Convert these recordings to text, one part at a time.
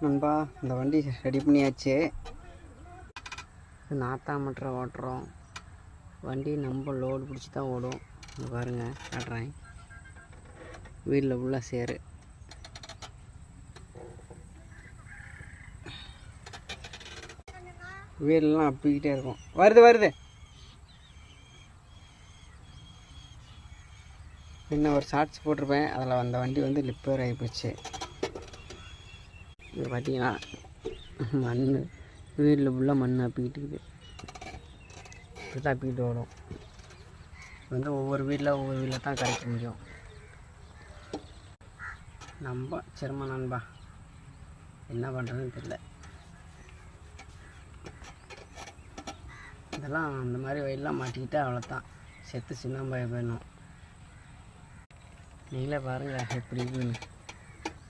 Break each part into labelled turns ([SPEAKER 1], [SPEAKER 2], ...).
[SPEAKER 1] நண்பா இந்த வண்டி ரெடி பண்ணியாச்சு. நாத்தாமற்ற ஓட்டுறோம். வண்டி நம்ம லோடு பிடிச்சி தான் ஓடும். இங்கே பாருங்கள் காட்டுறேன். வீட்டில் ஃபுல்லாக சேரு. வீடெல்லாம் அப்பிக்கிட்டே இருக்கும். வருது இன்னும் ஒரு ஷார்ட்ஸ் போட்டிருப்பேன். அதில் அந்த வண்டி வந்து லிப்பர் ஆகிப்போச்சு. இது பார்த்தீங்கன்னா மண் வீட்டில் ஃபுல்லாக மண் அப்பிக்கிட்டுக்குது. இப்படி தான் அப்பிக்கிட்டு ஓடும். வந்து ஒவ்வொரு வீட்டில் தான் கரைக்க முடியும். நம்ம சிரமம் நண்பா, என்ன பண்ணுறதுன்னு தெரியல. இதெல்லாம் அந்த மாதிரி வயல்லாம் மாட்டிக்கிட்டால் அவ்வளோதான், செத்து சின்னம்பாய போயிடணும். நீங்களே பாருங்கள் எப்படி இருக்குன்னு,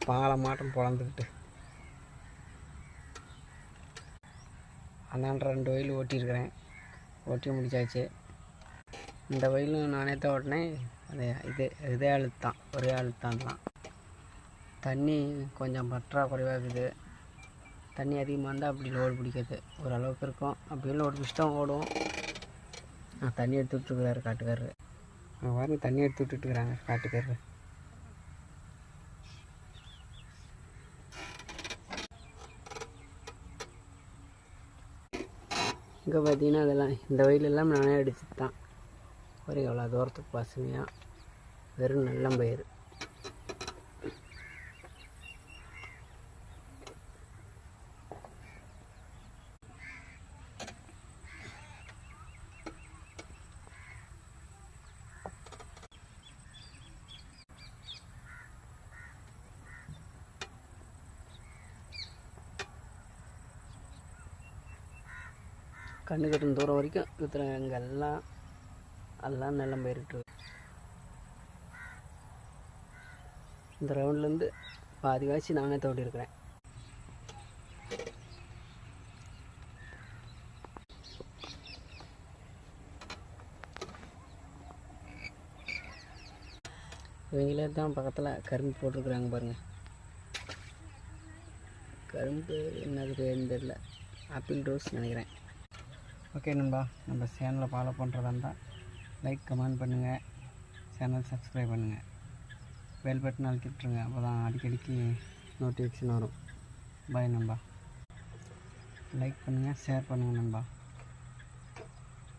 [SPEAKER 1] பாலை மாட்டம் பொழந்துக்கிட்டு. அந்தாண்ட 2 வயல் ஓட்டியிருக்கிறேன், ஓட்டி முடிச்சாச்சு. இந்த வயலும் நானே தான் ஓட்டினேன். அது இதே அழுத்தான், ஒரே அழுத்தான் தான். தண்ணி கொஞ்சம் பற்றாக்குறைவாக இருக்குது. தண்ணி அதிகமாக இருந்தால் அப்படி லோடு பிடிக்காது, ஓரளவுக்கு இருக்கும். அப்படியே லோடு பிடிச்சி தான் ஓடும். தண்ணி எடுத்து விட்டுருக்குறாரு காட்டுக்காரரு. பாருங்க, தண்ணி எடுத்து விட்டுட்டுருக்குறாங்க காட்டுக்காரரு. இங்கே பார்த்தீங்கன்னா அதெல்லாம் இந்த வயலெல்லாம் நானே அடிச்சு தான். ஒரு எவ்வளோ தூரத்துக்கு பசுமையாக வெறும் நல்ல பயிர். கண்ணு கட்டும் தூரம் வரைக்கும் விற்றுறாங்க. இங்கே எல்லாம் நிலம் பயிரிட்டு. இந்த ரவுண்ட்லேருந்து பாதி வாசி நானே தோண்டியிருக்கிறேன். இவங்களே தான் பக்கத்தில் கரும்பு போட்டிருக்குறாங்க பாருங்கள். கரும்பு என்னது பேருன்னு தெரியல, ஆப்பிள் ரோஸ் நினைக்கிறேன். ஓகே நண்பா, நம்ம சேனலை ஃபாலோ பண்ணுறதா இருந்தால் லைக் கமெண்ட் பண்ணுங்கள், சேனல் சப்ஸ்கிரைப் பண்ணுங்கள், பெல் பட்டன் அழுத்திட்டுருங்க. அப்போ தான் அடிக்கடிக்கு நோட்டிஃபிகேஷன் வரும். பாய் நண்பா. லைக் பண்ணுங்கள், ஷேர் பண்ணுங்கள் நண்பா.